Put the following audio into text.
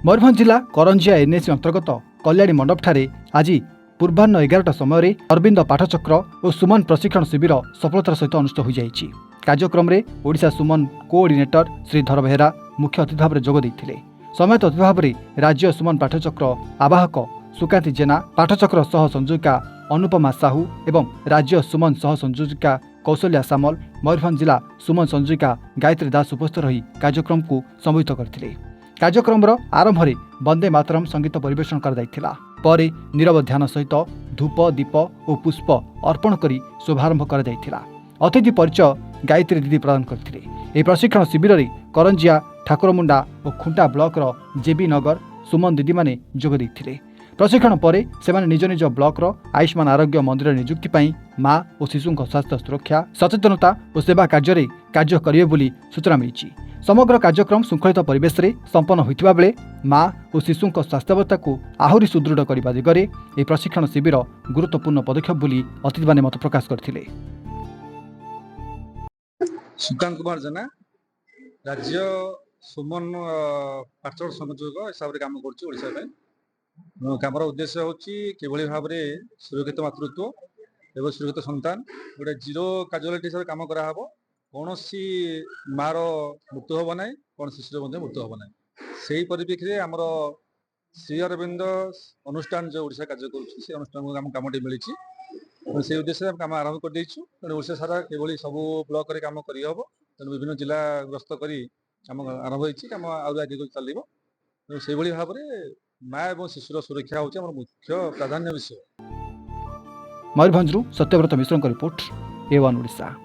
मयूरभंज जिला करंजिया एनएसी अंतर्गत कल्याणी मंडपठारे आज पूर्वाह्न 11टा समय अरविंद पाठचक्र और सुमन प्रशिक्षण शिविर सफलतार सहित अनुष्ठित हो जाइछि। कार्यक्रम में ओडिशा सुमन कोऑर्डिनेटर श्रीधर बेहेरा मुख्य अतिथि भाव जोग देइथिले। समेत अतिथि भाव राज्य सुमन पाठचक्र आवाहक सुकांति जेना, पाठचक्र सह संयोजिका अनुपमा साहू एवं राज्य सुमन सह संयोजिका कौशल्या सामल, मयूरभंज जिला सुमन संयोजिका गायत्री दास उपस्थित रही कार्यक्रम को संबोधित करथिले। कार्यक्रम आरंभ में वंदे मातरम संगीत परिवेषण कर नीरव ध्यान सहित धूप दीप और पुष्प अर्पण कर शुभारंभ कर अतिथि परिचय गायत्री दीदी प्रदान करते। प्रशिक्षण शिविर में करंजिया, ठाकुरमुंडा और खुंटा ब्लॉकर जेबी नगर सुमन दीदी माने जोग देइथिले। प्रशिक्षण पर से निज निज ब्लॉकर आयुष्मान आरोग्य मंदिर नियुक्ति पाई माँ और शिशु स्वास्थ्य सुरक्षा सचेतनता और सेवा कार्य कार्य करेंगे बोली सूचना मिली। समग्र कार्यक्रम श्रृंखलित परिवेश में संपन्न होता बेले माँ और शिशु स्वास्थ्यावस्था को आहरी सुदृढ़ करने दिगरे यह प्रशिक्षण शिविर गुरुत्वपूर्ण पदक्षेप बोली अतिथि माने मत प्रकाश करथिले। सुकांत कुमार जेना राज्य सुमन पाठचक्र संयोजक हिसाब से काम कर कामर उद्देश्य हूँ किभली भाव में सुरक्षित मातृत्व एवं सुरक्षित संतान गोटे जीरो काजुआलिटी हिसाब से कम कराहब। कौन मार मृत्यु हम ना, कौन शिशुर मृत्यु हम ना, से परिप्रेक्षी में आमर श्री अरविंद अनुष्ठान जो ओडिशा कार्य कर अनुष्ठान कमटी मिली से उद्देश्य कम आरंभ कर देचु। ओडिशा सारा किभली सब ब्लॉक कम करहब तेणु विभिन्न जिला ग्रस्त कम आरंभ होम आगे चलो से भाव में माँ और शिशुर सुरक्षा हूँ आम मुख्य प्राधान्य विषय। मयूरभंज सत्यव्रत मिश्र रिपोर्ट, A1 ओडिशा।